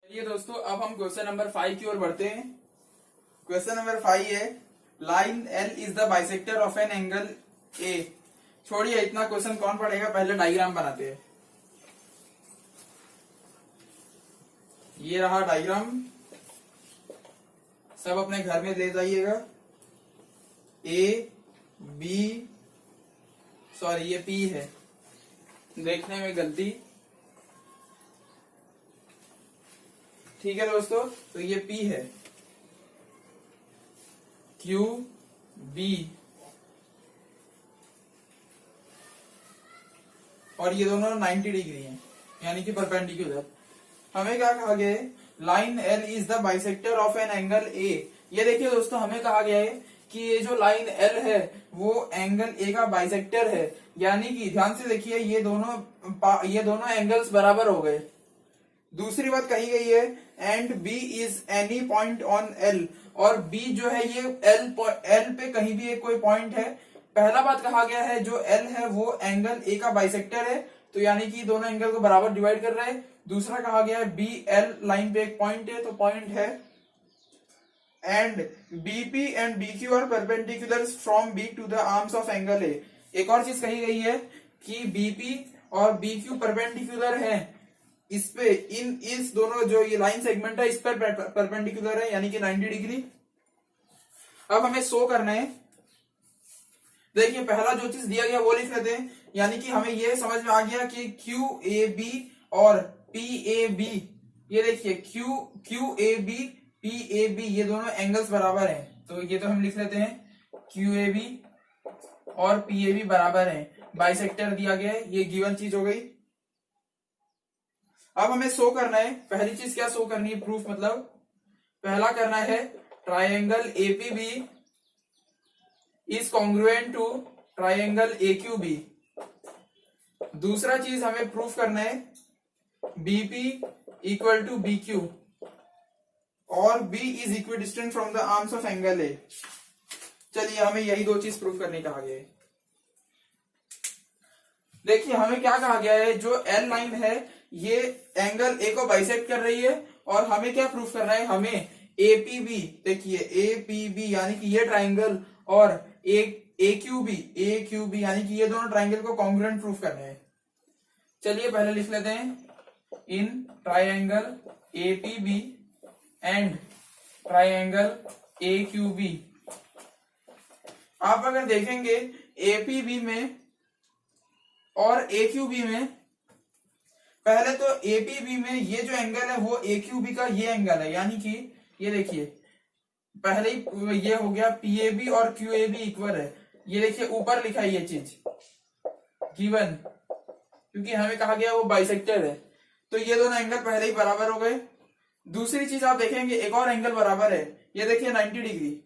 चलिए दोस्तों, अब हम क्वेश्चन नंबर 5 की ओर बढ़ते हैं। क्वेश्चन नंबर 5 है, line L is the bisector of an angle A. छोड़िए, इतना क्वेश्चन कौन पढ़ेगा, पहले डायग्राम बनाते हैं। ये रहा डायग्राम, सब अपने घर में ले जाइएगा। ए बी, सॉरी ये पी है, देखने में गलती। ठीक है दोस्तों, तो ये P है, Q B और ये दोनों 90 डिग्री हैं, यानी कि परपेंडिकुलर। हमें क्या कहा गया है, line L is the bisector of an angle A। ये देखिए दोस्तों, हमें कहा गया है कि ये जो लाइन L है वो एंगल A का बाइसेक्टर है, यानी कि ध्यान से देखिए ये दोनों एंगल्स बराबर हो गए। दूसरी बात कही गई है, and B is any point on L, और B जो है ये L पे कहीं भी एक कोई पॉइंट है। पहला बात कहा गया है जो L है वो एंगल A का बाइसेक्टर है, तो यानी कि दोनों एंगल को बराबर डिवाइड कर रहा है। दूसरा कहा गया है B L लाइन पे एक पॉइंट है, तो पॉइंट है, and BP and BQ are perpendicular from B to the arms of angle A। एक और चीज कही गई है कि BP और BQ परपेंडिकुलर है इस पे, इस दोनों जो ये लाइन सेगमेंट है इस पर परपेंडिकुलर है, यानी कि 90 डिग्री। अब हमें शो करना है। देखिए पहला जो चीज दिया गया वो लिख लेते हैं, यानी कि हमें ये समझ में आ गया कि QAB और PAB, ये देखिए QAB PAB ये दोनों एंगल्स बराबर हैं, तो ये तो हम लिख लेते हैं QAB और PAB बराबर हैं, बाइसेक्टर दिया गया है, ये गिवन चीज हो गई। अब हमें शो करना है, पहली चीज क्या शो करनी है, प्रूफ मतलब पहला करना है triangle APB is congruent to triangle AQB। दूसरा चीज हमें प्रूफ करना है BP इक्वल टू BQ और B is equidistant from the arms of angle A। चलिए हमें यही दो चीज प्रूफ करने कहा गया है। देखिए हमें क्या कहा गया है, जो L लाइन है ये एंगल A को बाइसेक्ट कर रही है, और हमें क्या प्रूफ करना है, हमें APB, देखिए APB यानी कि ये ट्राइंगल और AQB यानी कि ये दोनों ट्राइंगल को कॉन्ग्रुएंट प्रूफ करना है। चलिए पहले लिख लेते हैं, in triangle APB and triangle AQB। आप अगर देखेंगे APB में और AQB में, पहले तो APB में ये जो एंगल है वो AQB का ये एंगल है, यानी कि ये देखिए पहले ही ये हो गया PAB और QAB इक्वल है। ये देखिए ऊपर लिखा है ये चीज गिवन, क्योंकि हमें कहा गया वो बाइसेक्टर है, तो ये दोनों एंगल पहले ही बराबर हो गए। दूसरी चीज आप देखेंगे एक और एंगल बराबर है, ये देखिए 90 डिग्री,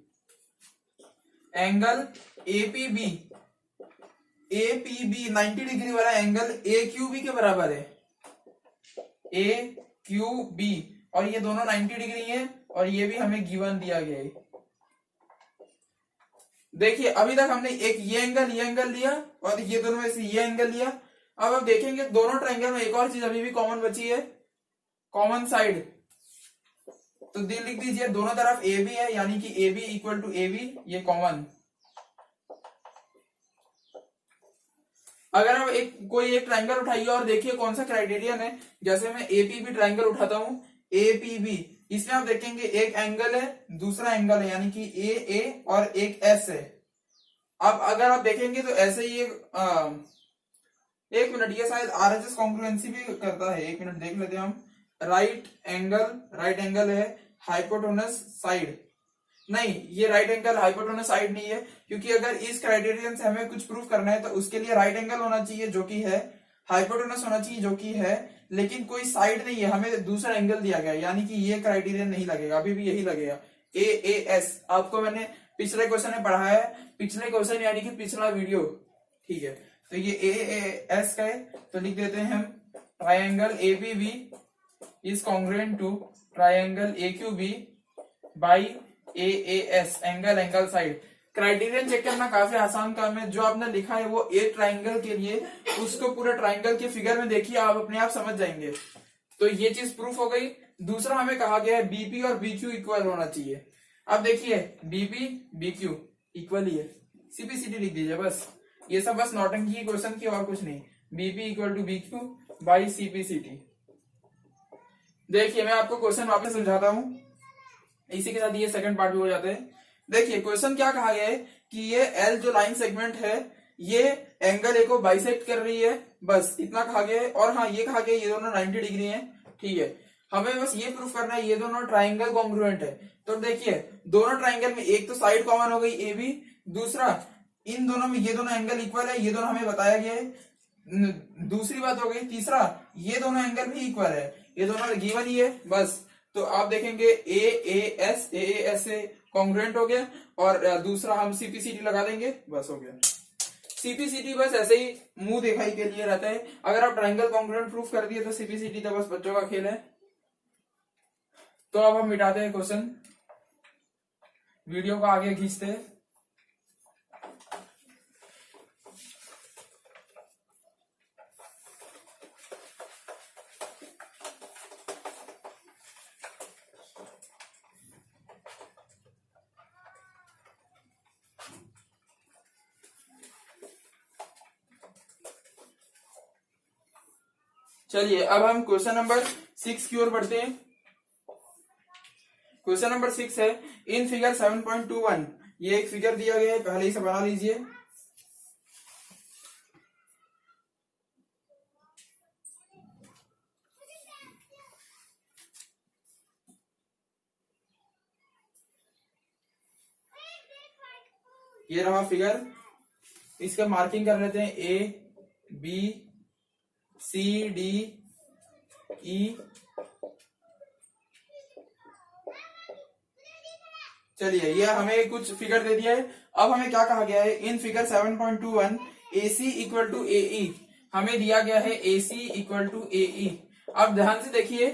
एंगल APB 90 डिग्री वाला एंगल AQB के बराबर है, AQB, और ये दोनों 90 डिग्री है, और ये भी हमें गिवन दिया गया है। देखिए अभी तक हमने एक ये एंगल लिया और ये दोनों में से ये एंगल लिया। अब आप देखेंगे दोनों ट्रायंगल में एक और चीज अभी भी कॉमन बची है, कॉमन साइड, तो लिख दीजिए दोनों तरफ AB है, यानी कि AB इक्वल टू AB, ये कॉमन। अगर आप कोई एक ट्रायंगल उठाइए और देखिए कौन सा क्राइटेरियन है, जैसे मैं APB ट्रायंगल उठाता हूं, APB, इसमें आप देखेंगे एक एंगल है, दूसरा एंगल है, यानी कि AA और एक S है। अब अगर आप देखेंगे तो ऐसे ही एक मिनट, ये शायद RHS कॉन्ग्रुएंसी भी करता है, एक मिनट देख लेते हैं हम। राइट एंगल है, हाइपोटेनस साइड, नहीं ये राइट एंगल हाइपोटेनस साइड नहीं है, क्योंकि अगर इस क्राइटेरियन से हमें कुछ प्रूफ करना है तो उसके लिए राइट एंगल होना चाहिए जो कि है, हाइपोटेनस होना चाहिए जो कि है, लेकिन कोई साइड नहीं है, हमें दूसरा एंगल दिया गया, यानी कि ये क्राइटेरियन नहीं लगेगा, अभी भी यही लगेगा AAS। आपको मैंने पिछले क्वेश्चन में पढ़ाया है, पिछले क्वेश्चन यानी कि पिछला वीडियो, ठीक है, तो ये AAS का है, तो लिख देते हैं हम triangle APB is congruent to triangle AQB by AAS, angle side. Criterion check करना काफी आसान काम है, जो आपने लिखा है वो एक ट्राइंगल के लिए, उसको पूरे ट्राइंगल के फिगर में देखिए, आप अपने आप समझ जाएंगे। तो ये चीज प्रूफ हो गई। दूसरा हमें कहा गया है बीपी और बीक्यू इक्वल होना चाहिए। अब देखिए बीपी बीक्यू इक्वल ही है, सीपीसीटी लिख दीजिए बस। ये सब बस नौटंकी की क्वेश्चन की और कुछ नहीं। BP equal to BQ by CPCT. देखिए मैं आपको क्वेश्चन वापस समझाता हूं, इसी के साथ ये सेकंड पार्ट भी हो जाता है। देखिए क्वेश्चन क्या कहा गया है कि ये एल जो लाइन सेगमेंट है ये एंगल ए को बाइसेक्ट कर रही है, बस इतना कहा गया है। और हाँ ये कहा गया ये दोनों 90 डिग्री हैं, ठीक है। हमें बस ये प्रूफ करना है ये दोनों ट्राइंगल कॉन्ग्रुएंट है। तो देखिए दोनों ट्राइंगल में एक तो साइड कॉमन हो गई ए बी, दूसरा इन दोनों में ये दोनों एंगल इक्वल है, ये दोनों हमें बताया गया है। दूसरी बात हो गई, तीसरा ये दोनों एंगल भी इक्वल है, ये दोनों गिवन ही है बस। तो आप देखेंगे ए एस से कॉन्ग्रुएंट हो गया, और दूसरा हम सीपीसीटी लगा देंगे, बस हो गया। सीपीसीटी बस ऐसे ही मुंह दिखाई के लिए रहता है। अगर आप ट्राइंगल कॉन्ग्रुएंट प्रूफ कर दिए तो सीपीसीटी तो बस बच्चों का खेल है। तो अब हम मिटाते हैं क्वेश्चन, वीडियो को आगे खींचते हैं। चलिए अब हम क्वेश्चन नंबर 6 की ओर बढ़ते हैं। क्वेश्चन नंबर 6 है इन फिगर 7.21। ये एक फिगर दिया गया है, पहले ही से बना लीजिए। ये रहा फिगर, इसका मार्किंग कर लेते हैं ए बी सी डी ई। चलिए ये हमें कुछ फिगर दे दिया है। अब हमें क्या कहा गया है in figure 7.21 AC equal to AE। हमें दिया गया है AC इक्वल टू AE। अब ध्यान से देखिए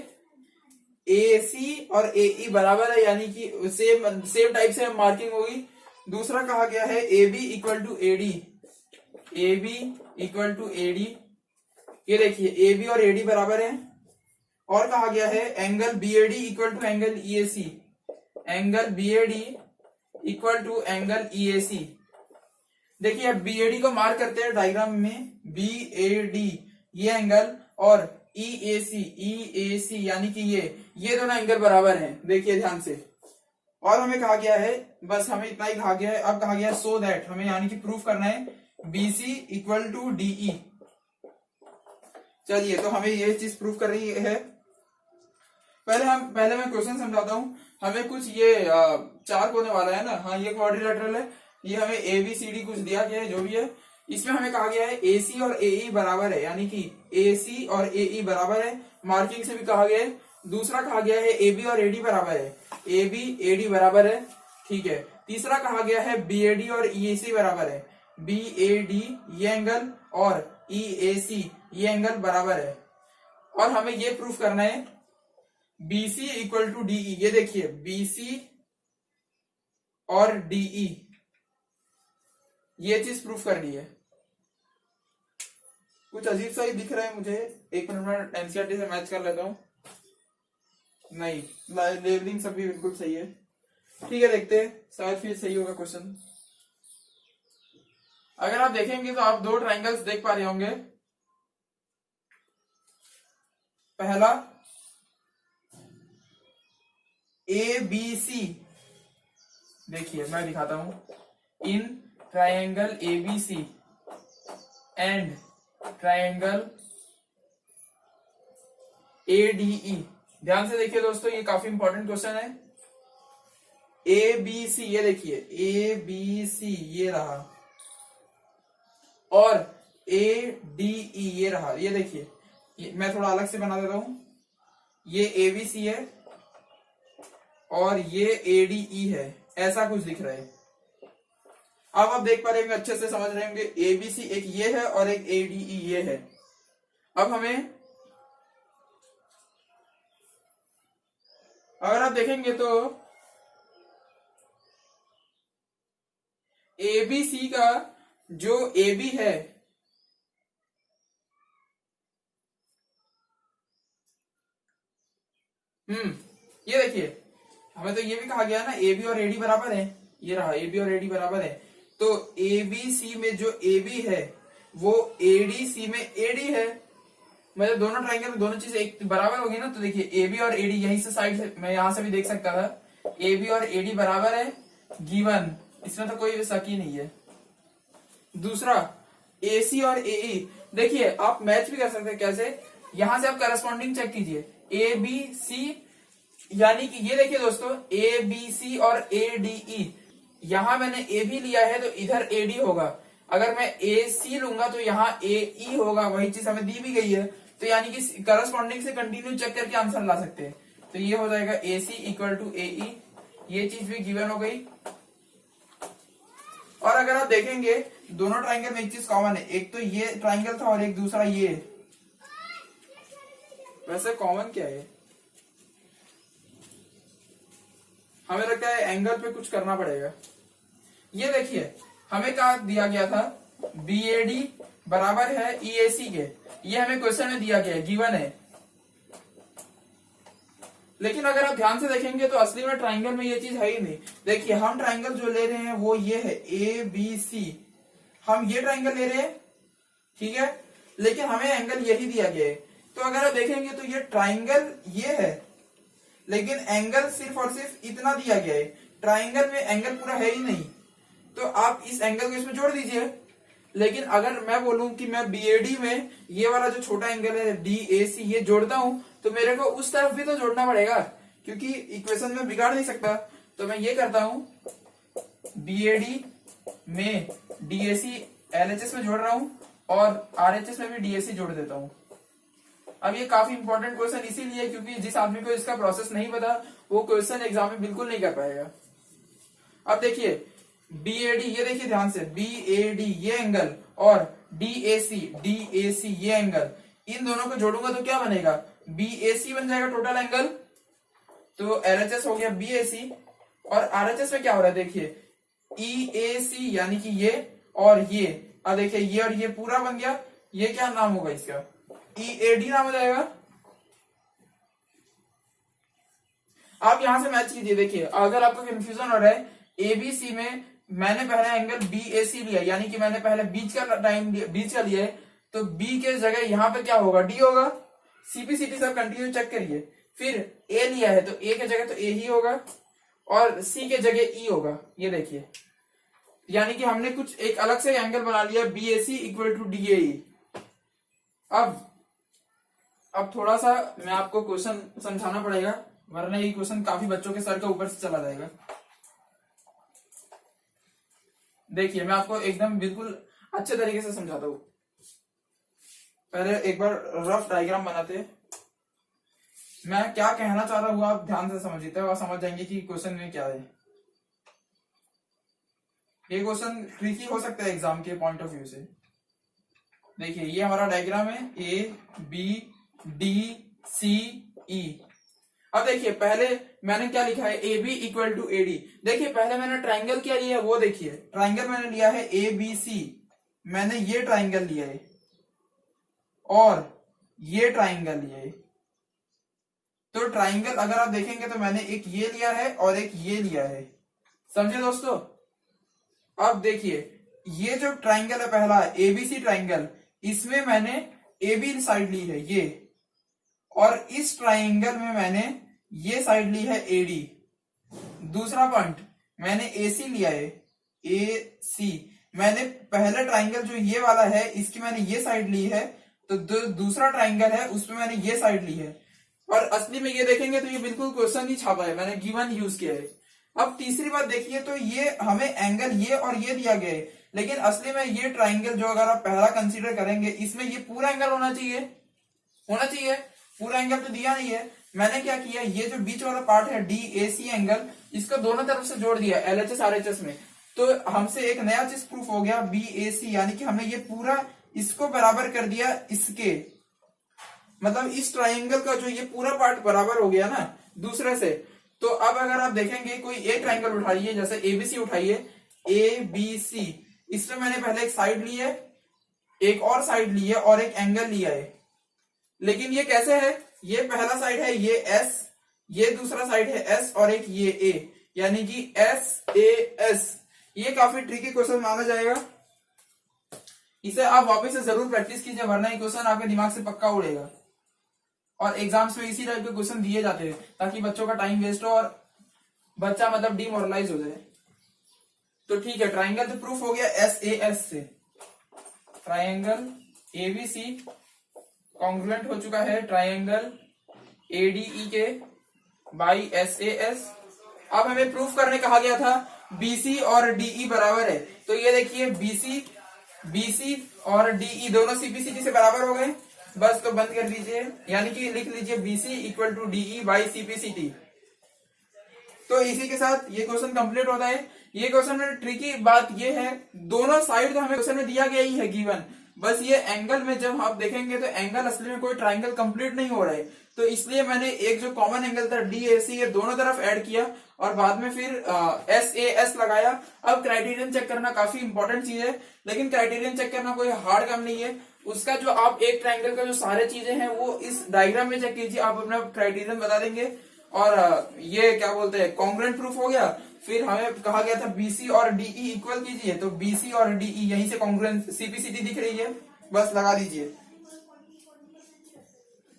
AC और AE बराबर है, यानी कि सेम टाइप से मार्किंग होगी। दूसरा कहा गया है AB equal to AD, AB equal to AD। ये देखिए AB और AD बराबर है। और कहा गया है angle BAD equal to angle EAC, angle BAD equal to angle EAC। देखिए अब BAD को मार्क करते हैं डायग्राम में, BAD ये एंगल और EAC यानी कि ये दोनों एंगल बराबर हैं। देखिए ध्यान से। और हमें कहा गया है, बस हमें इतना ही कहा गया है। अब कहा गया है सो दैट, हमें यानी कि प्रूफ करना है BC इक्वल टू DE। चलिए तो हमें ये चीज प्रूफ कर रही है। पहले मैं क्वेश्चन समझाता हूं। हमें कुछ ये चार कोने वाला है ना, हाँ ये क्वाड्रिलेटरल है। ये हमें ABCD कुछ दिया गया है, जो भी है। इसमें हमें कहा गया है AC और AE बराबर है, यानी कि AC और AE बराबर है। मार्किंग से भी कहा गया है। दूसरा कहा गया है AB और AD बराबर है, AB AD बराबर है, ठीक है। तीसरा कहा गया है BAD और EAC बराबर है, BAD ये एंगल और EAC ये एंगल बराबर है। और हमें ये प्रूफ करना है BC इक्वल टू DE। ये देखिए BC और DE ये चीज प्रूफ करनी है। कुछ अजीब सा ही दिख रहा है मुझे, एक मिनट में एनसीईआरटी से मैच कर लेता हूं। नहीं, लेवलिंग सब भी बिल्कुल सही है, ठीक है। देखते हैं शायद फिर सही होगा क्वेश्चन। अगर आप देखेंगे तो आप दो ट्राइंगल्स देख पा रहे होंगे। पहला ABC, देखिए मैं दिखाता हूं। In triangle ABC and triangle ADE। ध्यान से देखिए दोस्तों, ये काफी इंपॉर्टेंट क्वेश्चन है। ABC ये देखिए ABC ये रहा, और ADE ये रहा। ये देखिए मैं थोड़ा अलग से बना देता हूं। ये ABC है और ये ADE है, ऐसा कुछ दिख रहा है। अब आप देख पा रहे होंगे, अच्छे से समझ रहे होंगे। ABC एक ये है और एक ADE ये है। अब हमें अगर आप देखेंगे तो ABC का जो AB है ये देखिए हमें तो ये भी कहा गया ना ए बी और एडी बराबर है, ये रहा ए बी और एडी बराबर है, तो ए बी सी में जो ए बी है वो एडी सी में एडी है, मतलब दोनों ट्राइंगल में दोनों चीजें एक बराबर होगी ना। तो देखिए ए बी और एडी यहीं से साइड से मैं यहां से भी देख सकता था, ए बी और एडी बराबर है गिवन, इसमें तो कोई शक ही नहीं है। दूसरा ए सी और ए ई, देखिए आप मैच भी कर सकते हैं, कैसे, यहां से आप करस्पॉन्डिंग चेक कीजिए, ए बी सी, यानी कि ये देखिए दोस्तों ए बी सी और ए डी ई, यहां मैंने ए भी लिया है तो इधर ए डी होगा, अगर मैं ए सी लूंगा तो यहाँ ए ई होगा, वही चीज हमें दी भी गई है, तो यानी कि करस्पॉन्डिंग से कंटिन्यू चेक करके आंसर ला सकते हैं। तो ये हो जाएगा ए सी इक्वल टू ए ई, ये चीज भी गिवन हो गई। और अगर आप देखेंगे दोनों ट्राइंगल में एक चीज कॉमन है, एक तो ये ट्राइंगल था और एक दूसरा ये, वैसे कॉमन क्या है, हमें लगता है एंगल पे कुछ करना पड़ेगा। ये देखिए हमें कहा दिया गया था बी ए डी बराबर है ई ए सी के, ये हमें क्वेश्चन में दिया गया है, गिवन है। लेकिन अगर आप ध्यान से देखेंगे तो असली में ट्राइंगल में ये चीज है ही नहीं। देखिए हम ट्राइंगल जो ले रहे हैं वो ये है ए बी सी, हम ये ट्राइंगल ले रहे हैं, ठीक है, लेकिन हमें एंगल यही दिया गया है। तो अगर आप देखेंगे तो ये ट्राइंगल ये है, लेकिन एंगल सिर्फ और सिर्फ इतना दिया गया है, ट्राइंगल में एंगल पूरा है ही नहीं, तो आप इस एंगल को इसमें जोड़ दीजिए। लेकिन अगर मैं बोलूं कि मैं बीएडी में ये वाला जो छोटा एंगल है डी ए सी ये जोड़ता हूं, तो मेरे को उस तरफ भी तो जोड़ना पड़ेगा, क्योंकि इक्वेशन में बिगाड़ नहीं सकता। तो मैं ये करता हूं बीएडी में डीएसी एलएचएस में जोड़ रहा हूं और आरएचएस में भी डीएसी जोड़ देता हूं। अब ये काफी इंपॉर्टेंट क्वेश्चन इसीलिए क्योंकि जिस आदमी को इसका प्रोसेस नहीं पता वो क्वेश्चन एग्जाम में बिल्कुल नहीं कर पाएगा। अब देखिए बीएडी, ये देखिए ध्यान से, बीएडी ये एंगल और डीएसी ये एंगल, इन दोनों को जोड़ूंगा तो क्या बनेगा, बीएसी बन जाएगा टोटल एंगल, तो एलएचएस हो गया बीएसी, और आरएचएस में क्या हो रहा है देखिए ईएसी, यानी कि ये और ये, अब देखिए ये और ये पूरा बन गया, ये क्या नाम होगा इसका, ईएडी नाम हो जाएगा। आप यहां से मैच कीजिए, देखिए अगर आपको कंफ्यूजन हो रहा है, एबीसी में मैंने पहले एंगल बीएसी लिया, यानी कि मैंने पहले बीच का लिया है, तो बी के जगह यहां पे क्या होगा, डी होगा। सीपीसीटी सब कंटिन्यू चेक करिए। फिर ए लिया है तो ए के जगह तो ए ही होगा और सी के जगह ई होगा, ये देखिए, यानी कि हमने कुछ एक अलग से एंगल बना लिया, बीएसी इक्वल टू डीएई। अब थोड़ा सा मैं आपको क्वेश्चन समझाना पड़ेगा, वरना ये क्वेश्चन काफी बच्चों के सर के ऊपर से चला जाएगा। देखिए मैं आपको एकदम बिल्कुल अच्छे तरीके से समझाता हूं। पहले एक बार रफ डायग्राम बनाते हैं। मैं क्या कहना चाह रहा हूं आप ध्यान से समझिए, तो आप समझ जाएंगे कि क्वेश्चन में क्या है। ये क्वेश्चन ट्रिकी हो सकता है एग्जाम के पॉइंट ऑफ व्यू से। देखिए ये हमारा डायग्राम है, ए बी डी सी ई। अब देखिए पहले मैंने क्या लिखा है, A B equal to A D. देखिए पहले मैंने ट्राइंगल क्या लिया है वो देखिए, ट्राइंगल मैंने लिया है ए बी सी, मैंने ये ट्राइंगल लिया है और ये ट्राइंगल लिया है। तो ट्राइंगल अगर आप देखेंगे तो मैंने एक ये लिया है और एक ये लिया है, समझे दोस्तों। अब देखिए ये जो ट्राइंगल है पहला एबीसी ट्राइंगल, इसमें मैंने एबी साइड ली है ये, और इस ट्राइंगल में मैंने ये साइड ली है एडी। दूसरा पॉइंट मैंने एसी लिया है, एसी मैंने पहला ट्राइंगल जो ये वाला है इसकी मैंने ये साइड ली है, तो दूसरा ट्राइंगल है उसमें मैंने ये साइड ली है। और असली में ये देखेंगे तो ये बिल्कुल क्वेश्चन ही छापा है, मैंने गिवन यूज किया है। अब तीसरी बात देखिए, तो ये हमें एंगल ये और ये दिया गया है, लेकिन असली में ये ट्राइंगल जो अगर आप पहला कंसीडर करेंगे इसमें ये पूरा एंगल होना चाहिए, पूरा एंगल तो दिया नहीं है। मैंने क्या किया, ये जो बीच वाला पार्ट है डी ए सी एंगल, इसको दोनों तरफ से जोड़ दिया एलएचएस आरएचएस में, तो हमसे एक नया चीज प्रूफ हो गया बी ए सी, यानी कि हमने ये पूरा इसको बराबर कर दिया इसके, मतलब इस ट्राइंगल का जो ये पूरा पार्ट बराबर हो गया ना दूसरे से। तो अब अगर आप देखेंगे कोई एक ट्राइंगल उठाइए, जैसे एबीसी उठाइए, ए बी सी, इसमें मैंने पहले एक साइड ली है, एक और साइड ली है और एक एंगल लिया है। लेकिन ये कैसे है, ये पहला साइड है ये एस, ये दूसरा साइड है एस और एक ये ए, यानी कि एस ए एस। ये काफी ट्रिकी क्वेश्चन माना जाएगा, इसे आप वापस से जरूर प्रैक्टिस कीजिए, वरना ये क्वेश्चन आपके दिमाग से पक्का उड़ेगा। और एग्जाम्स में इसी टाइप के क्वेश्चन दिए जाते हैं ताकि बच्चों का टाइम वेस्ट हो और बच्चा मतलब डिमोरलाइज हो जाए। तो ठीक है, ट्राइंगल तो प्रूफ हो गया एस ए एस से। ट्राइंगल एबीसी कॉन्ग्रुएंट हो चुका है ट्राइंगल एडीई के बाई एस ए एस। अब हमें प्रूफ करने कहा गया था बीसी और डीई बराबर है, तो ये देखिए बीसी और डीई दोनों सीपीसीटी से बराबर हो गए, बस तो बंद कर दीजिए, यानी कि लिख लीजिए BC equal to DE by CPCT. तो इसी के साथ ये क्वेश्चन कंप्लीट होता है। ये क्वेश्चन में ट्रिकी बात ये है, दोनों साइड तो हमें क्वेश्चन में दिया गया ही है गिवन, बस ये एंगल में जब आप देखेंगे तो एंगल असली में कोई ट्राइंगल कंप्लीट नहीं हो रहा है, तो इसलिए मैंने एक जो कॉमन एंगल था डीएसी ये दोनों तरफ ऐड किया और बाद में फिर एस ए एस लगाया। अब क्राइटेरियन चेक करना काफी इंपॉर्टेंट चीज है, लेकिन क्राइटेरियन चेक करना कोई हार्ड काम नहीं है। उसका जो आप एक ट्राइंगल का जो सारे चीजें हैं वो इस डायग्राम में चेक कीजिए, आप अपना क्राइटेरियन बता देंगे। और ये क्या बोलते हैं कॉन्ग्रुएंट प्रूफ हो गया। फिर हमें कहा गया था बीसी और डीई इक्वल कीजिए, तो बीसी और डीई यहीं से कॉन्ग्रुएंट सीपीसीटी दिख रही है, बस लगा दीजिए।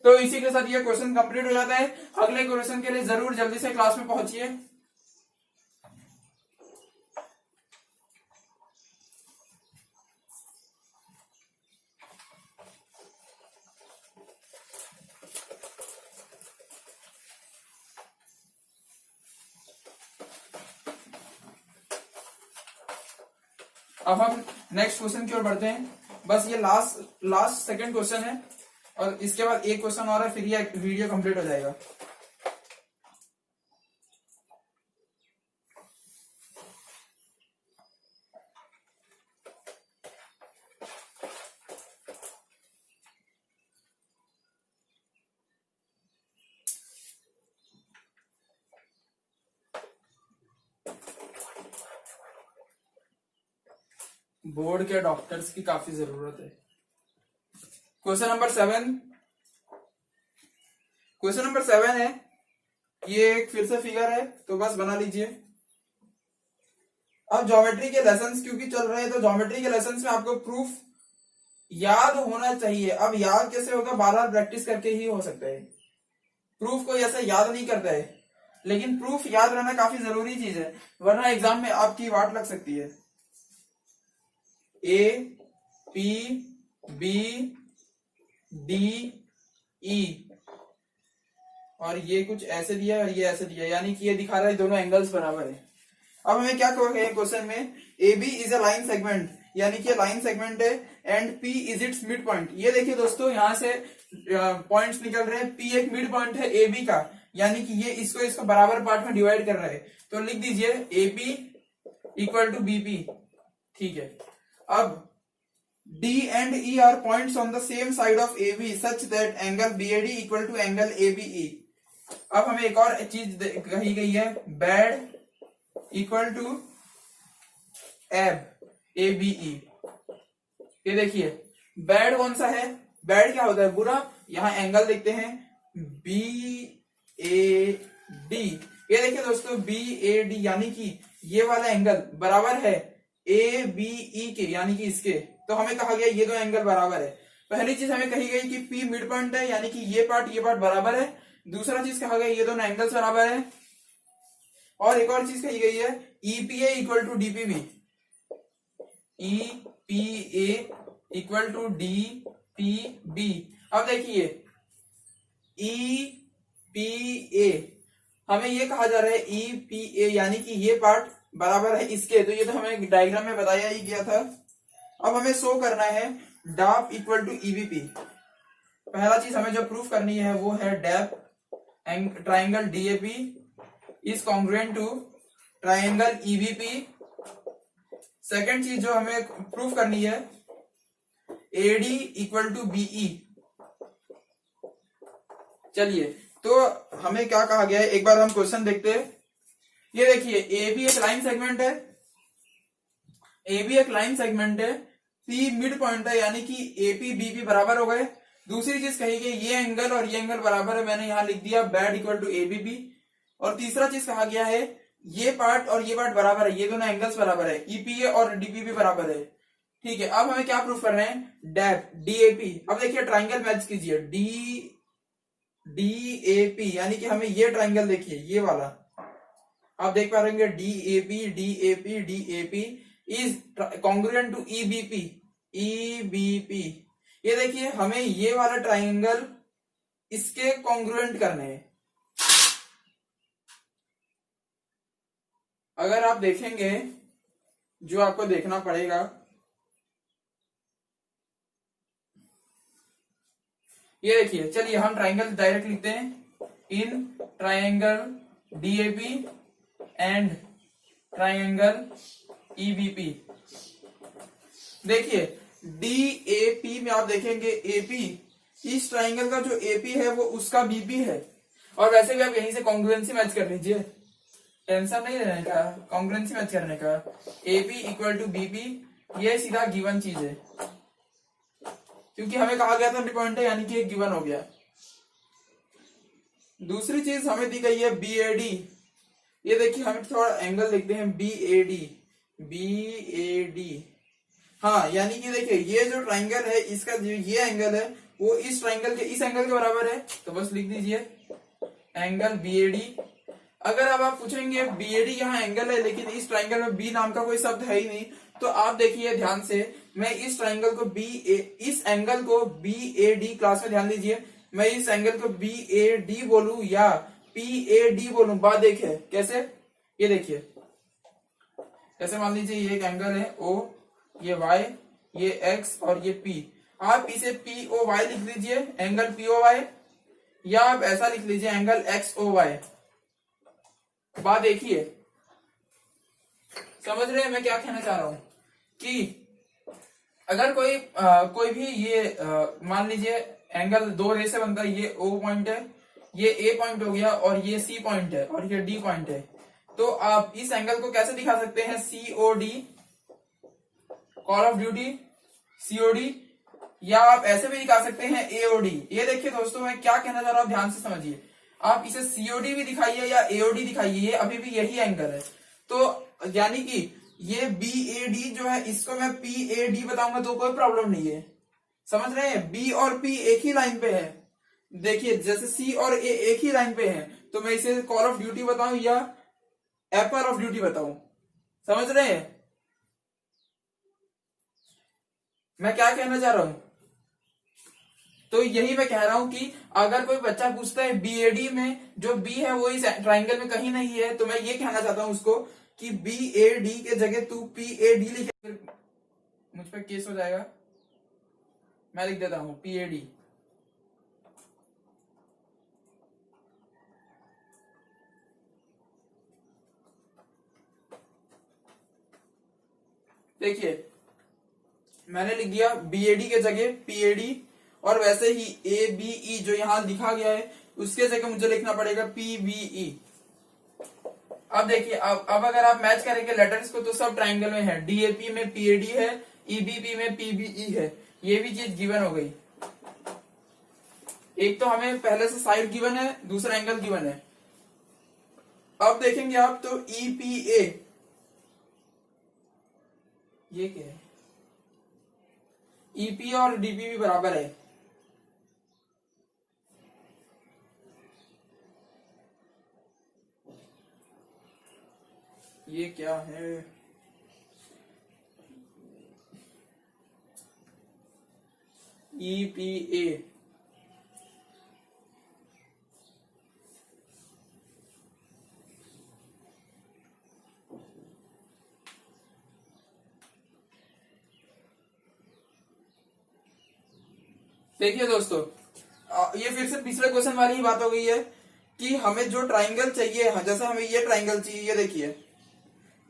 तो इसी के साथ ये क्वेश्चन कंप्लीट हो जाता है। अगले क्वेश्चन के लिए जरूर जल्दी से क्लास में पहुंचिए। अब हम नेक्स्ट क्वेश्चन की ओर बढ़ते हैं। बस ये लास्ट सेकंड क्वेश्चन है और इसके बाद एक क्वेश्चन और है, फिर ये वीडियो कंप्लीट हो जाएगा। बोर्ड के डॉक्टर्स की काफी जरूरत है। क्वेश्चन नंबर 7 है। ये एक फिर से फिगर है, तो बस बना लीजिए। अब ज्योमेट्री के लेसन्स क्योंकि चल रहे हैं, तो ज्योमेट्री के लेसन्स में आपको प्रूफ याद होना चाहिए। अब याद कैसे होगा, बार बार प्रैक्टिस करके ही हो सकता है। प्रूफ कोई ऐसा याद नहीं करता है, लेकिन प्रूफ याद रहना काफी जरूरी चीज है, वरना एग्जाम में आपकी वाट लग सकती है। A P B D E और ये कुछ ऐसे दिया और ये ऐसे दिया, यानी कि ये दिखा रहा है दोनों एंगल्स बराबर है। अब हमें क्या कहोगे क्वेश्चन में, A B is a line segment, यानी कि लाइन सेगमेंट है, and P is its mid point. ये देखिए दोस्तों, यहां से पॉइंट्स निकल रहे हैं, पी एक मिड पॉइंट है ए बी का, यानी कि ये इसको बराबर पार्ट में डिवाइड कर रहा है, तो लिख दीजिए A P equal to B P. ठीक है, अब D and E are points on the same side of AB such that angle BAD equal to angle ABE। अब हमें एक और चीज कही गई है, BAD equal to AB ABE। ये देखिए BAD कौन सा है, BAD क्या होता है बुरा, यहां एंगल देखते हैं BAD। ये देखिए दोस्तों BAD यानी कि ये वाला एंगल बराबर है ABE के, यानी कि इसके, तो हमें कहा गया ये दो एंगल बराबर है। पहली चीज हमें कही गई कि P मिड पॉइंट है, यानी कि ये पार्ट बराबर है। दूसरा चीज कहा गया ये दोनों एंगल्स बराबर है, और एक और चीज कही गई है EPA equal to DPB। EPA equal to DPB। अब देखिए EPA हमें ये कहा जा रहा है EPA, यानी कि ये पार्ट बराबर है इसके, तो ये तो हमें डायग्राम में बताया ही गया था। अब हमें शो करना है डाप इक्वल टू ईबीपी। पहला चीज हमें जो प्रूफ करनी है वो है DAP triangle DAP is congruent to triangle EBP. Second चीज जो हमें प्रूफ करनी है एडी इक्वल टू बीई। चलिए, तो हमें क्या कहा गया है, एक बार हम क्वेश्चन देखते हैं। ये देखिए ए बी एक लाइन सेगमेंट है, ए बी एक लाइन सेगमेंट है, पी मिड पॉइंट है, यानी कि एपी बीपी बराबर हो गए। दूसरी चीज कही गई ये एंगल और ये एंगल बराबर है, मैंने यहां लिख दिया बैड इक्वल टू एबीबी। और तीसरा चीज कहा गया है ये पार्ट और ये पार्ट बराबर है, ये दोनों एंगल्स बराबर है, ईपीए और डीपीबी बराबर है। ठीक है, अब हमें क्या प्रूफ कर रहे हैं, डैप डीएपी। अब देखिए ट्राइंगल मैच कीजिए, डीएपी यानी कि हमें ये ट्राइंगल देखिए ये वाला, आप देख पा रहे DAP DAP DAP is congruent to EBP EBP. ये देखिए हमें ये वाला ट्राइंगल इसके कॉन्ग्रुएंट करने हैं। अगर आप देखेंगे जो आपको देखना पड़ेगा, ये देखिए, चलिए हम ट्राइंगल डायरेक्ट लिखते हैं, in triangle DAP and triangle EBP. देखिए डीएपी में आप देखेंगे एपी, इस ट्राइंगल का जो एपी है वो उसका बीपी है। और वैसे भी आप यहीं से कॉन्ग्रुएंसी मैच कर लीजिए, टेंशन नहीं रहने का, कॉन्ग्रुएंसी मैच करने का। एपी इक्वल टू बीपी, ये सीधा गिवन चीज है, क्योंकि हमें कहा गया था मिड पॉइंट है, यानी कि एक गिवन हो गया। दूसरी चीज हमें दी गई है बीएडी। ये देखिए हम थोड़ा एंगल लिखते हैं बीएडी, बीएडी। हाँ, यानी कि देखिए ये जो ट्राइंगल है इसका जो ये एंगल है वो इस ट्राइंगल के इस एंगल के बराबर है, तो बस लिख दीजिए एंगल बीएडी। अगर अब आप पूछेंगे बीएडी यहाँ एंगल है लेकिन इस ट्राइंगल में बी नाम का कोई शब्द है ही नहीं, तो आप देखिए ध्यान से, मैं इस ट्राइंगल को इस एंगल को बीएडी, क्लास में ध्यान दीजिए, मैं इस एंगल को बीएडी बोलूं या पीएडी बोलूं, बात देखिए कैसे। ये देखिए कैसे, मान लीजिए ये एक एंगल है ओ, ये वाई, ये एक्स और ये पी, आप इसे पी ओ वाई लिख लीजिए, एंगल पी ओ वाई, या आप ऐसा लिख लीजिए एंगल एक्स ओ वाई। बात देखिए, समझ रहे हैं मैं क्या कहना चाह रहा हूं, कि अगर कोई भी ये मान लीजिए एंगल दो रे से बनता है, ये ओ पॉइंट है, ये ए पॉइंट हो गया, और ये सी पॉइंट है, और ये डी पॉइंट है, तो आप इस एंगल को कैसे दिखा सकते हैं, COD, call of duty COD, या आप ऐसे भी दिखा सकते हैं एओडी। ये देखिए दोस्तों मैं क्या कहना चाह रहा हूं, ध्यान से समझिए, आप इसे सीओडी भी दिखाइए या एओडी दिखाइए, ये अभी भी यही एंगल है। तो यानी कि ये बीएडी जो है इसको मैं पीएडी बताऊंगा तो कोई प्रॉब्लम नहीं है, समझ रहे हैं। बी और पी एक ही लाइन पे है, देखिए जैसे सी और ए एक ही लाइन पे है, तो मैं इसे कॉल ऑफ ड्यूटी बताऊं या एपर ऑफ ड्यूटी बताऊं, समझ रहे हैं मैं क्या कहना चाह रहा हूं। तो यही मैं कह रहा हूं कि अगर कोई बच्चा पूछता है बीएडी में जो बी है वो इस ट्राइंगल में कहीं नहीं है, तो मैं ये कहना चाहता हूं उसको कि बीएडी के जगह तू पीएडी लिखे, मुझ पर केस हो जाएगा, मैं लिख देता हूं पीएडी। देखिए मैंने लिख दिया बीएडी के जगह पीएडी, और वैसे ही ए बीई जो यहां लिखा गया है उसके जगह मुझे लिखना पड़ेगा पीबीई। अब देखिए अब अगर आप मैच करेंगे लेटर्स को तो सब ट्राइंगल में है, डीएपी में पीएडी है, ईबीपी में पीबीई है, ये भी चीज गिवन हो गई। एक तो हमें पहले से साइड गिवन है, दूसरा एंगल गिवन है। अब देखेंगे आप तो ईपीए, ये क्या है, ईपी और डीपी बराबर है, ये क्या है, ईपीए, देखिए दोस्तों ये फिर से पिछले क्वेश्चन वाली ही बात हो गई है कि हमें जो ट्राइंगल चाहिए, जैसे हमें ये ट्राइंगल चाहिए, ये देखिए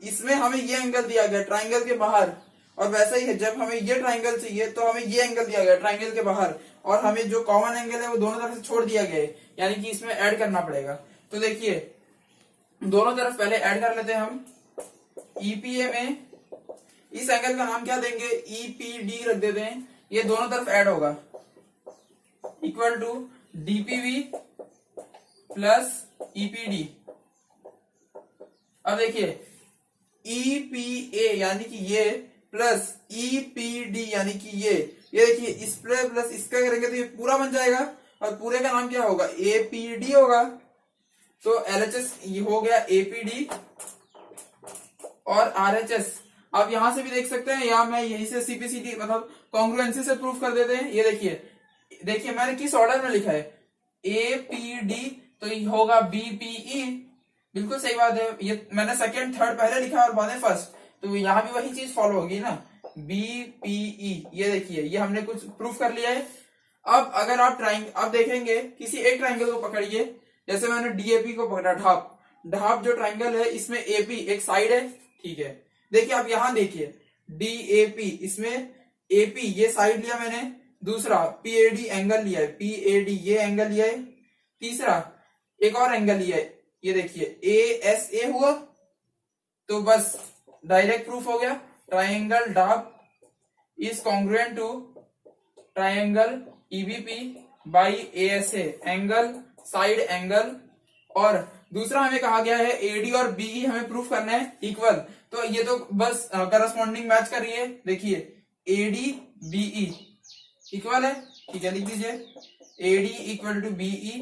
इसमें हमें ये एंगल दिया गया ट्राइंगल के बाहर, और वैसा ही है जब हमें ये ट्राइंगल चाहिए तो हमें ये एंगल दिया गया ट्राइंगल के बाहर, और हमें जो कॉमन एंगल है वो दोनों तरफ से छोड़ दिया गया है, यानी कि इसमें ऐड करना पड़ेगा। तो देखिए दोनों तरफ पहले ऐड कर लेते हैं हम। ईपीए में इस एंगल का नाम क्या देंगे, ईपीडी रख देते हैं, ये दोनों तरफ ऐड होगा, इक्वल टू डीपीवी प्लस ईपीडी। अब देखिए ईपीए यानी कि ये प्लस ईपीडी यानी कि ये देखिए इस प्लस इसका करेंगे तो ये पूरा बन जाएगा और पूरे का नाम क्या होगा, एपीडी होगा। तो एलएचएस ये हो गया एपीडी और आरएचएस। आप यहां से भी देख सकते हैं, या मैं यही से सीपीसीटी मतलब कॉन्ग्रुएंसी से प्रूफ कर देते हैं। ये देखिए मैंने किस ऑर्डर में लिखा है, एपीडी तो ये होगा बीपीई। बिल्कुल सही बात है, ये मैंने सेकंड थर्ड पहले लिखा और बाद में फर्स्ट, तो यहाँ भी वही चीज फॉलो होगी ना, बीपीई। ये देखिए ये हमने कुछ प्रूफ कर लिया है। अब अगर आप अब देखेंगे किसी एक ट्राइंगल को पकड़िए, जैसे मैंने डीएपी को पकड़ा, ढाप जो ट्राइंगल है इसमें एपी एक साइड है, ठीक है। देखिए आप यहां देखिए डीएपी, इसमें एपी ये साइड लिया मैंने, दूसरा पीएडी एंगल लिया है, पीएडी ये एंगल लिया है, तीसरा एक और एंगल लिया है, ये देखिए एएसए हुआ। तो बस डायरेक्ट प्रूफ हो गया, triangle DAP is congruent to triangle EBP by ASA, angle side angle. और दूसरा हमें कहा गया है एडी और बीई हमें प्रूफ करना है इक्वल, तो ये तो बस करस्पॉन्डिंग मैच कर रही है। देखिए एडी बीई इक्वल है, ठीक है, लिख दीजिए AD equal to BE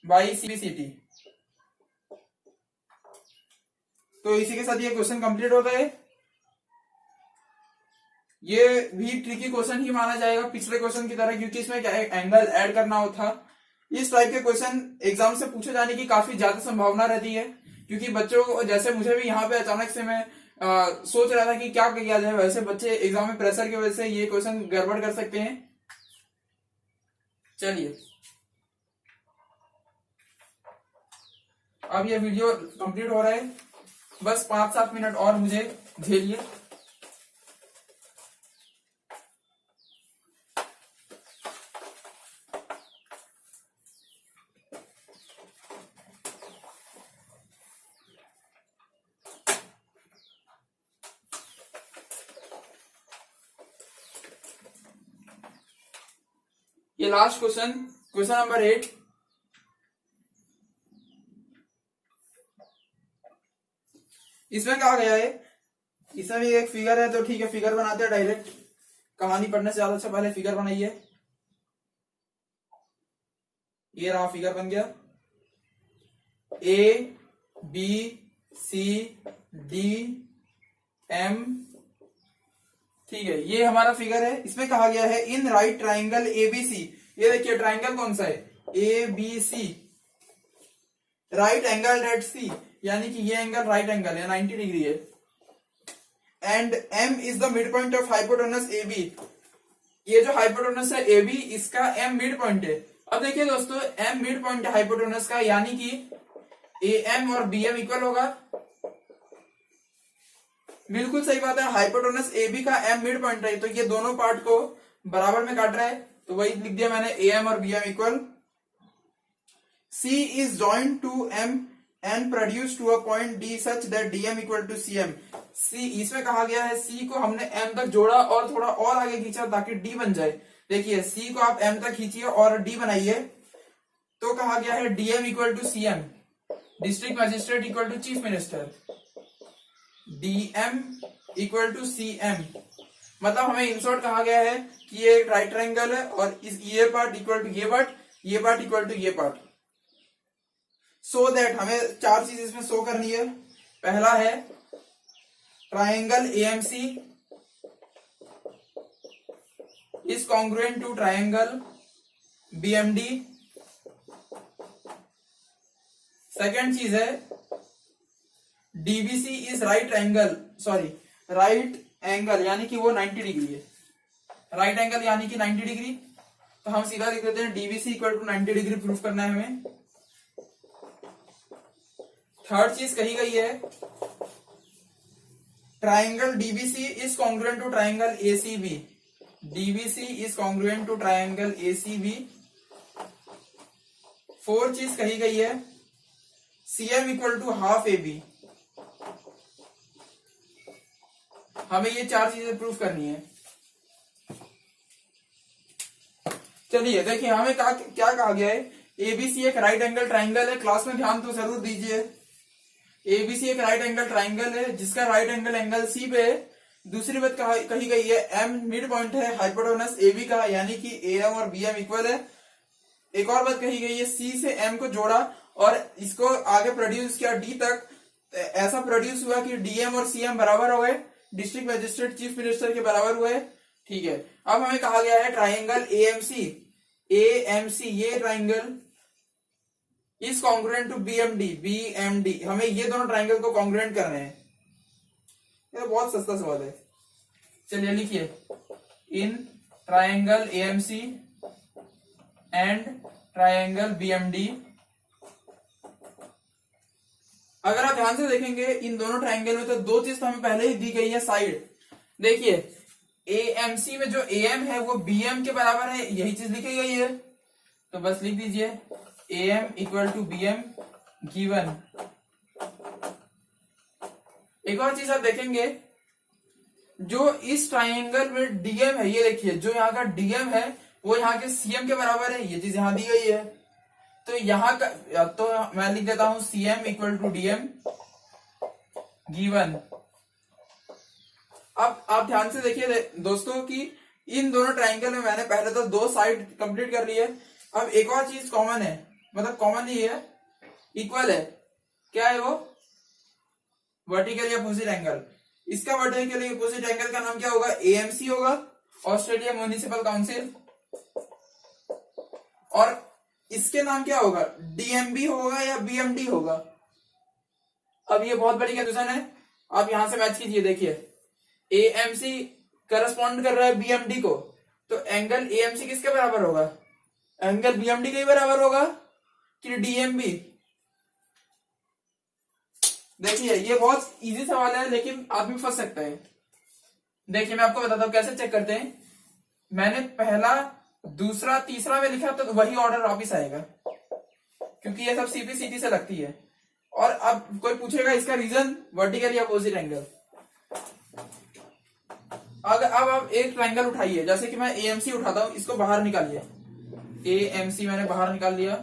by CPCT. तो इसी के साथ ये क्वेश्चन कंप्लीट होता है। ये भी ट्रिकी क्वेश्चन ही माना जाएगा पिछले क्वेश्चन की तरह, क्योंकि इसमें क्या एंगल ऐड करना होता। इस टाइप के क्वेश्चन एग्जाम से पूछे जाने की काफी ज्यादा संभावना रहती है, क्योंकि बच्चों को, जैसे मुझे भी यहाँ पे अचानक से मैं सोच रहा था कि क्या किया जाए, वैसे बच्चे एग्जाम में प्रेशर की वजह से ये क्वेश्चन गड़बड़ कर सकते हैं। चलिए अब ये वीडियो कंप्लीट हो रहा है, बस 5-7 मिनट और मुझे झेलिए। ये लास्ट क्वेश्चन नंबर 8। इसमें कहा गया है, इसमें भी एक फिगर है, तो ठीक है फिगर बनाते हैं डायरेक्ट, कहानी पढ़ने से ज्यादा अच्छा पहले फिगर बनाइए। ये रहा फिगर बन गया, A B C D M, ठीक है, ये हमारा फिगर है। इसमें कहा गया है इन राइट ट्राइंगल एबीसी, ये देखिए ट्राइंगल कौन सा है, A B C, right angle at C, यानी कि ये एंगल राइट एंगल है, 90 डिग्री है। And M is the mid point of hypotenuse A B, ये जो हाइपोटेनस है ए बी, इसका एम मिड पॉइंट है। अब देखिए दोस्तों, एम मिड पॉइंट है हाइपोटेनस का, यानी कि ए एम और बी एम इक्वल होगा। बिल्कुल सही बात है, हाइपोटेनस ए बी का एम मिड पॉइंट है, तो ये दोनों पार्ट को बराबर में काट रहा है, तो वही लिख दिया मैंने, ए एम और B M equal. C is joint to M and produce to a point D such that DM equal to CM। C इसमें कहा गया है C को हमने M तक जोड़ा और थोड़ा और आगे खींचा ताकि D बन जाए। देखिए C को आप M तक खींचिए और D बनाइए, तो कहा गया है DM equal to CM, district magistrate equal to chief minister, DM equal to CM। मतलब हमें इन शॉर्ट कहा गया है कि ये एक राइट ट्राइंगल है और इस ये पार्ट इक्वल टू ये पार्ट इक्वल टू ये पार्ट। सो दैट हमें 4 चीज इसमें शो करनी है। पहला है triangle AMC is congruent to triangle BMD. Second चीज है डीबीसी इज राइट एंगल यानी कि वो 90 डिग्री है, राइट एंगल यानी कि 90 डिग्री, तो हम सीधा लिख देते हैं DBC equal to 90 degree proof करना है हमें। थर्ड चीज कही गई है triangle DBC is congruent to triangle ACB, DBC is congruent to triangle ACB. Fourth चीज कही गई है CM equal to half A B. हमें ये 4 चीजें प्रूफ करनी है। चलिए देखिए हमें क्या कहा गया है, एबीसी एक राइट एंगल ट्राइंगल है, क्लास में ध्यान तो जरूर दीजिए। एबीसी एक राइट एंगल ट्राइंगल है जिसका राइट एंगल एंगल सी पे है। दूसरी बात कही गई है एम मिड पॉइंट है हाइपोटेनस एबी का, यानी कि एएम और बीएम इक्वल है। एक और बात कही गई है सी से एम को जोड़ा और इसको आगे प्रोड्यूस किया डी तक, ऐसा प्रोड्यूस हुआ कि डीएम और सीएम बराबर हो गए, डिस्ट्रिक्ट मजिस्ट्रेट चीफ मिनिस्टर के बराबर हुए। ठीक है, अब हमें कहा गया है ट्राइंगल एएमसी, एएमसी ये triangle is congruent to BMD, BMD हमें ये दोनों ट्राइंगल को कॉन्ग्रुएंट करने हैं। ये बहुत सस्ता सवाल है। चलिए लिखिए, in triangle AMC and triangle BMD, अगर आप ध्यान से देखेंगे इन दोनों ट्राइंगल में तो दो चीज तो हमें पहले ही दी गई है साइड। देखिए एएमसी में जो एएम है वो बीएम के बराबर है, यही चीज लिखी गई है, तो बस लिख दीजिए AM equal to BM given. एक और चीज आप देखेंगे जो इस ट्राइंगल में डीएम है, ये देखिए जो यहाँ का डीएम है वो यहाँ के सीएम के बराबर है, ये चीज यहाँ दी गई है। तो यहाँ का तो मैं लिख देता हूं CM equal to DM given. अब आप ध्यान से देखिए दोस्तों कि इन दोनों ट्राइंगल में मैंने पहले तो दो साइड कंप्लीट कर ली है। अब एक और चीज कॉमन है, मतलब कॉमन ही है, इक्वल है। क्या है वो? Vertical opposite angle. इसका वर्टिकल अपोजिट एंगल का नाम क्या होगा? एएमसी होगा, ऑस्ट्रेलिया म्युनिसिपल काउंसिल। और इसके नाम क्या होगा? डीएमबी होगा या बीएमडी होगा? अब ये बहुत बड़ी कंफ्यूजन है, आप यहां से मैच कीजिए। देखिए एएमसी करस्पॉन्ड कर रहा है बीएमडी को, तो एंगल एएमसी किसके बराबर होगा? एंगल बीएमडी के बराबर होगा कि डीएमबी? देखिए ये बहुत इजी सवाल है लेकिन आदमी फंस सकता है। देखिए मैं आपको बताता हूं कैसे चेक करते हैं। मैंने पहला दूसरा तीसरा में लिखा तो वही ऑर्डर वापिस आएगा क्योंकि ये सब सीपीसीटी से लगती है। और अब कोई पूछेगा इसका रीजन, वर्टिकल या अपोजिट एंगल। अब आप एक ट्राइंगल उठाइए, जैसे कि मैं एएमसी उठाता हूं, इसको बाहर निकालिए। एएमसी मैंने बाहर निकाल लिया।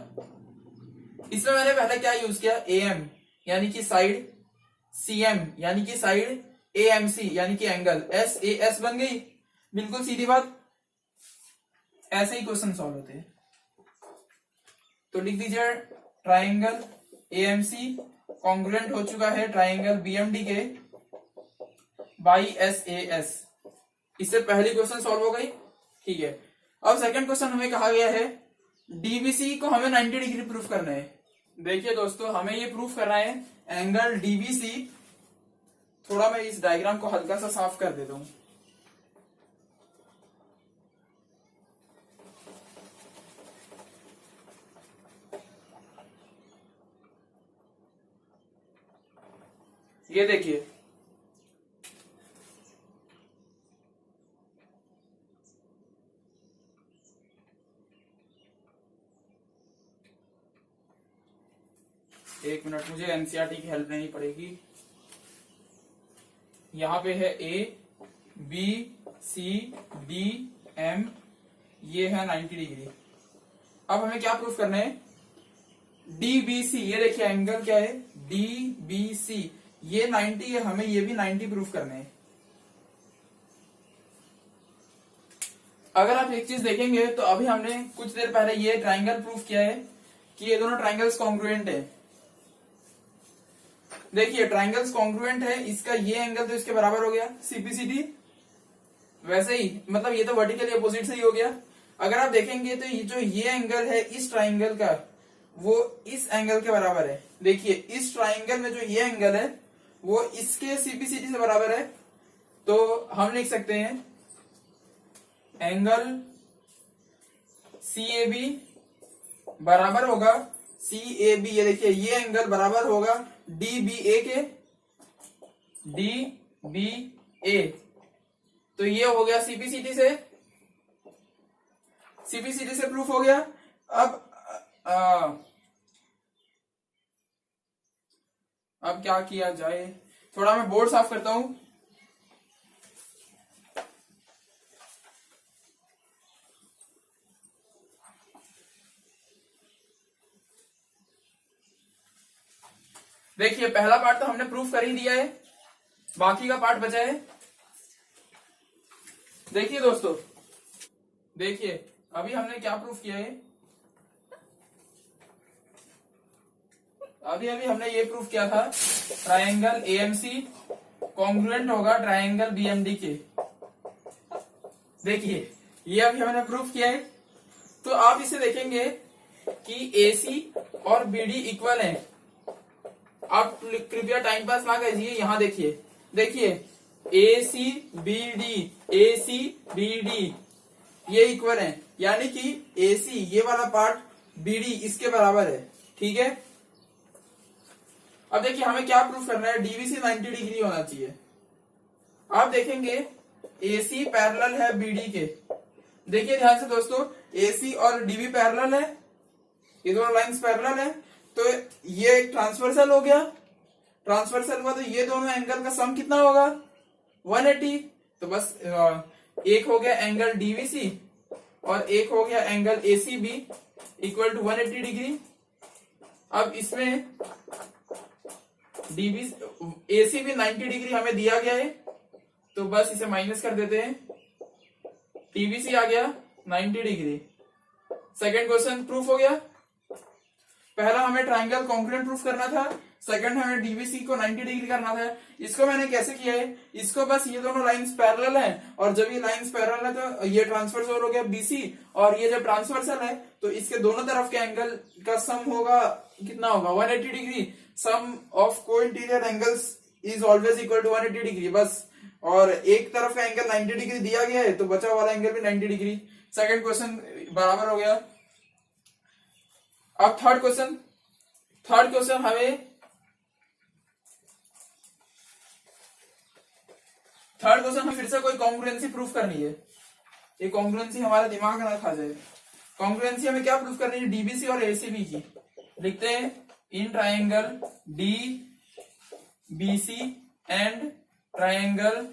इसमें मैंने पहले क्या यूज किया? एएम यानी कि साइड, सीएम यानी कि साइड, एएमसी यानी कि एंगल, एस ए एस बन गई। बिल्कुल सीधी बात, ऐसे ही क्वेश्चन सॉल्व होते हैं। तो लिख दीजिए ट्राइंगल एएमसी कॉन्ग्रुएंट हो चुका है ट्राइंगल बीएमडी के बाई एस ए एस। इससे पहली क्वेश्चन सॉल्व हो गई। ठीक है, अब सेकंड क्वेश्चन हमें कहा गया है डीबीसी को हमें 90 डिग्री प्रूफ करना है। देखिए दोस्तों हमें ये प्रूफ करना है एंगल डीबीसी। थोड़ा मैं इस डायग्राम को हल्का सा साफ कर देता हूं। ये देखिए एक मिनट, मुझे एनसीईआरटी की हेल्प लेनी पड़ेगी। यहां पे है A B C D M, ये है 90 डिग्री। अब हमें क्या प्रूफ करना है? डीबीसी, ये देखिए एंगल क्या है? डीबीसी, ये 90 है, हमें ये भी 90 प्रूफ करने हैं। अगर आप एक चीज देखेंगे तो अभी हमने कुछ देर पहले ये ट्राइंगल प्रूफ किया है कि ये दोनों ट्राइंगल्स कॉन्ग्रुएंट है। देखिए ट्राइंगल्स कॉन्ग्रुएंट है, इसका ये एंगल तो इसके बराबर हो गया सीपीसीटी, वैसे ही मतलब ये तो वर्टिकली अपोजिट से ही हो गया। अगर आप देखेंगे तो ये जो ये एंगल है इस ट्राइंगल का, वो इस एंगल के बराबर है। देखिए इस ट्राइंगल में जो ये एंगल है वो इसके सीपीसीटी से बराबर है, तो हम लिख सकते हैं एंगल सीएबी बराबर होगा सीएबी, ये देखिए ये एंगल बराबर होगा डीबीए के, डीबीए। तो ये हो गया सीपीसीटी से, सीपीसीटी से प्रूफ हो गया। अब क्या किया जाए? थोड़ा मैं बोर्ड साफ करता हूं। देखिए पहला पार्ट तो हमने प्रूफ कर ही दिया है, बाकी का पार्ट बचा है। देखिए दोस्तों, देखिए अभी हमने क्या प्रूफ किया है, अभी हमने ये प्रूफ किया था ट्रायंगल एएमसी कॉन्ग्रुएंट होगा ट्रायंगल बीएमडी के। देखिए ये अभी हमने प्रूफ किया है। तो आप इसे देखेंगे कि एसी और बीडी इक्वल है। आप कृपया टाइम पास ना कीजिए, यहां देखिए एसी बीडी ये इक्वल है, यानी कि एसी ये वाला पार्ट बीडी इसके बराबर है। ठीक है, अब देखिए हमें क्या प्रूफ करना है, डीवीसी 90 डिग्री होना चाहिए। आप देखेंगे एसी पैरेलल है बीडी के। देखिए ध्यान से दोस्तों, एसी और डीबी पैरेलल है, ये दोनों लाइंस पैरेलल है, तो ये एक ट्रांसवर्सल हो गया। ट्रांसवर्सल हुआ तो ये दोनों एंगल का सम कितना होगा 180। तो बस एक हो गया एंगल डीवीसी और एक हो गया angle ACB equal to 180 degree. अब इसमें एसीबी 90 डिग्री हमें दिया गया है, तो बस इसे माइनस कर देते हैं, टीबीसी आ गया 90 डिग्री। सेकंड क्वेश्चन प्रूफ हो गया। पहला हमें ट्रायंगल कॉन्ग्रुएंट प्रूफ करना था, सेकंड हमें डीवीसी को 90 डिग्री करना था। इसको मैंने कैसे किया है, इसको बस ये दोनों लाइंस पैरेलल हैं और जब ये लाइंस पैरेलल है तो ये ट्रांसवर्सल हो गया बीसी, और ये जब ट्रांसवर्सल है तो इसके दोनों तरफ के एंगल का सम होगा कितना होगा 180 डिग्री। सम ऑफ को interior angles is always equal to 180 degree बस, और एक तरफ का एंगल 90 डिग्री दिया गया है तो बचा वाला एंगल भी 90 डिग्री। सेकंड क्वेश्चन बराबर हो गया। अब थर्ड क्वेश्चन हमें फिर से कोई कॉन्ग्रुएंसी प्रूफ करनी है। ये कॉन्ग्रुएंसी हमारा दिमाग ना खा जाए। कॉन्ग्रुएंसी हमें क्या प्रूफ करनी है, डीबीसी और एसीबी की। लिखते हैं in triangle D BC and triangle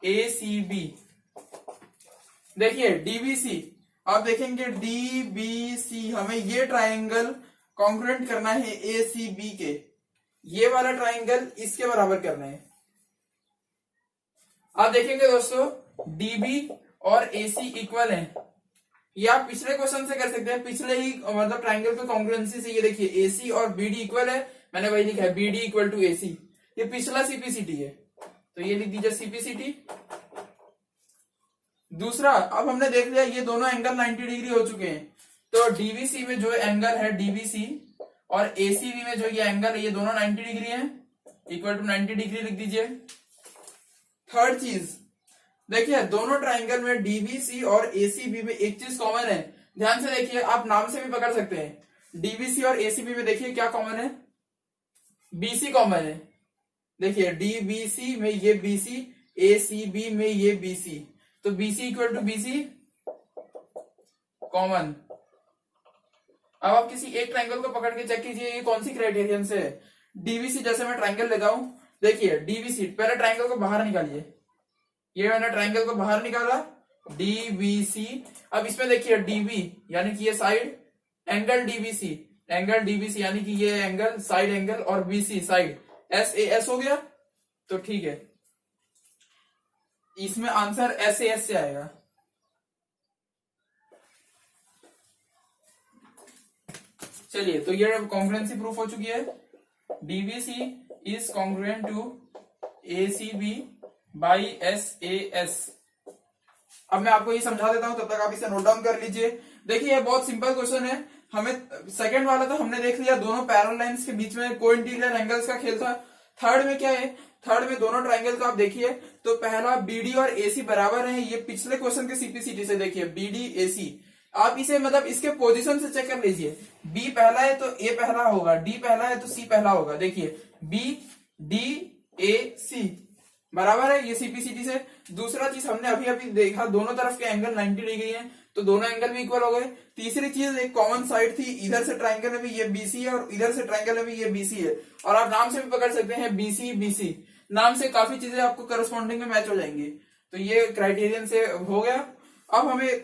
ACB. देखिए डीबीसी, आप देखेंगे डीबीसी हमें ये ट्रायंगल कॉन्ग्रुएंट करना है एसीबी के, ये वाला ट्रायंगल इसके बराबर करना है। आप देखेंगे दोस्तों डीबी और एसी इक्वल है, ये आप पिछले क्वेश्चन से कर सकते हैं, पिछले ही मतलब ट्रायंगल की कॉन्ग्रुएंसी से। ये देखिए एसी और बीडी इक्वल है, मैंने वही लिखा है बीडी इक्वल टू एसी, ये पिछला सीपीसीटी है तो ये लिख दीजिए सीपीसीटी। दूसरा, अब हमने देख लिया ये दोनों एंगल 90 डिग्री हो चुके हैं, तो डीवीसी में जो एंगल है डीवीसी और एसीबी में जो ये एंगल है ये दोनों 90 डिग्री है, इक्वल टू 90 डिग्री लिख दीजिए। थर्ड चीज देखिए, दोनों ट्रायंगल में डीबीसी और एसीबी में एक चीज कॉमन है, ध्यान से देखिए, आप नाम से भी पकड़ सकते हैं। डीबीसी और एसीबी में देखिए क्या कॉमन है, बीसी कॉमन है। देखिए डीबीसी में ये बीसी, एसीबी में ये बीसी, तो BC equal to BC common. अब आप किसी एक ट्रायंगल को पकड़ के चेक कीजिए ये कौन सी क्राइटेरियन से है। डीबीसी, जैसे मैं ट्रायंगल लेता हूं, देखिए डीबीसी, पहले ट्रायंगल को बाहर निकालिए, ये मैंने ट्रायंगल को बाहर निकाला डीबीसी। अब इसमें देखिए डीबी यानी कि ये साइड एंगल डीबीसी, यानी कि ये एंगल साइड एंगल, और बीसी साइड, एस हो गया, तो ठीक है, इसमें आंसर एस से आएगा। चलिए, तो ये कॉन्ग्रुएंसी प्रूफ हो चुकी है, DBC is congruent to ACB by S. अब मैं आपको ये समझा देता हूं, तब तक आप इसे नोट डाउन कर लीजिए। देखिए ये बहुत सिंपल क्वेश्चन है, हमें सेकंड वाला तो हमने देख लिया, दोनों पैरेलल लाइंस के बीच में को इंटीरियर एंगल्स का खेल था। थर्ड में क्या है, थर्ड में दोनों ट्रायंगल को आप देखिए तो पहला बीडी और एसी बराबर है, ये पिछले क्वेश्चन के सीपीसीटी से देखिए बीडी एसी। आप इसे मतलब इसके पोजीशन से चेक कर लीजिए, बी पहला है तो ए पहला होगा, डी पहला है तो सी पहला होगा। देखिए बी डी ए सी बराबर है, ये सीपीसीटी से। दूसरा चीज हमने अभी देखा, दोनों तरफ के एंगल 90 डिग्री हैं, तो दोनों एंगल भी इक्वल हो गए। तीसरी चीज, एक कॉमन साइड थी, इधर से ट्रायंगल में भी ये बीसी है और इधर से ट्रायंगल में भी ये बीसी है, और आप नाम से भी पकड़ सकते हैं बीसी। नाम से काफी चीजें आपको करस्पॉन्डिंग में मैच हो जाएंगी, तो ये क्राइटेरियन से हो गया। अब हमें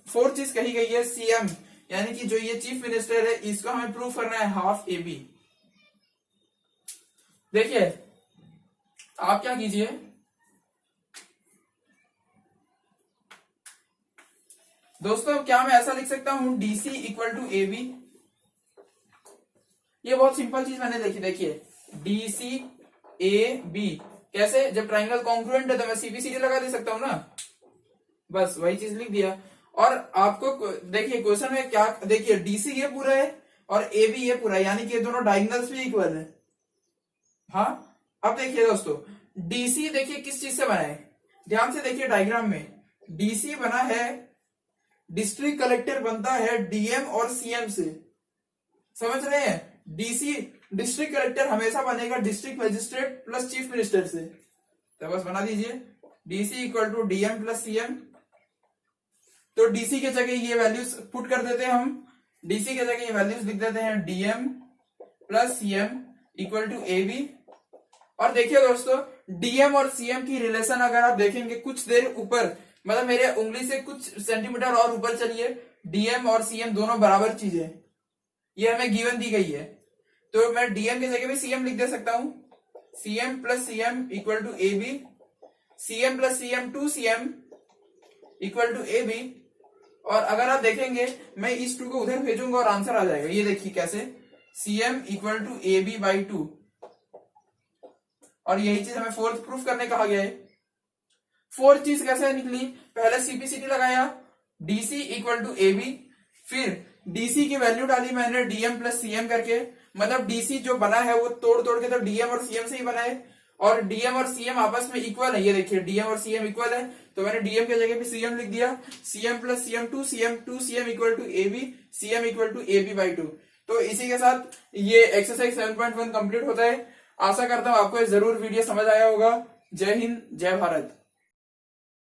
फोर्थ चीज कही गई है, सीएम यानी कि जो ये चीफ मिनिस्टर है, इसको हमें प्रूव करना है हाफ ए बी। देखिए आप क्या कीजिए, दोस्तों क्या मैं ऐसा लिख सकता हूं DC इक्वल टू AB, ये बहुत सिंपल चीज मैंने लिखी, देखिए DC AB कैसे, जब ट्राइंगल कॉन्ग्रुएंट है तो मैं CBCD लगा दे सकता हूं ना, बस वही चीज लिख दिया। और आपको देखिए क्वेश्चन में क्या, देखिए DC ये पूरा है और AB ये पूरा है, यानी कि ये दोनों डायगोनल्स भी इक्वल है। हाँ अब देखिए दोस्तों, DC देखिए किस चीज से बना है, ध्यान से देखिए डायग्राम में, DC बना है, डिस्ट्रिक्ट कलेक्टर बनता है DM और CM से, समझ रहे हैं। DC डिस्ट्रिक्ट कलेक्टर हमेशा बनेगा district magistrate plus chief minister से, तो बस बना दीजिए DC equal to DM plus CM। तो DC के जगह ये वैल्यूज पुट कर देते हैं हम, DC के जगह ये वैल्यूज लिख देते हैं DM plus CM equal to AB। और देखिए दोस्तों DM और CM की रिलेशन अगर आप देखेंगे कुछ देर ऊपर, मतलब मेरे उंगली से कुछ सेंटीमीटर और ऊपर चलिए, DM और CM दोनों बराबर चीजें, ये हमें गिवन दी गई है, तो मैं DM की जगह भी CM लिख दे सकता हूं, CM plus CM equal to AB, CM plus CM 2CM equal to AB। और अगर आप देखेंगे मैं इस 2 को उधर भेजूंगा और आंसर आ जाएगा, ये देखिए कैसे, CM equal to AB by 2। और यही चीज हमें फोर्थ प्रूफ करने कहा गया है। फोर्थ चीज कैसे निकली, पहले CPCD लगाया, DC इक्वल टू AB, फिर DC की वैल्यू डाली मैंने DM प्लस CM करके, मतलब DC जो बना है वो तोड़ तोड़ के तो DM और CM से ही बना है, और DM और CM आपस में इक्वल है, ये देखिए DM और CM इक्वल है, तो मैंने DM की जगह पे CM लिख दिया, CM plus CM 2CM equal to AB, CM equal to AB by 2। तो इसी के साथ ये एक्सरसाइज 7.1 कंप्लीट होता है। आशा करता हूं आपको जरूर वीडियो समझ आया होगा। जय हिंद, जय भारत।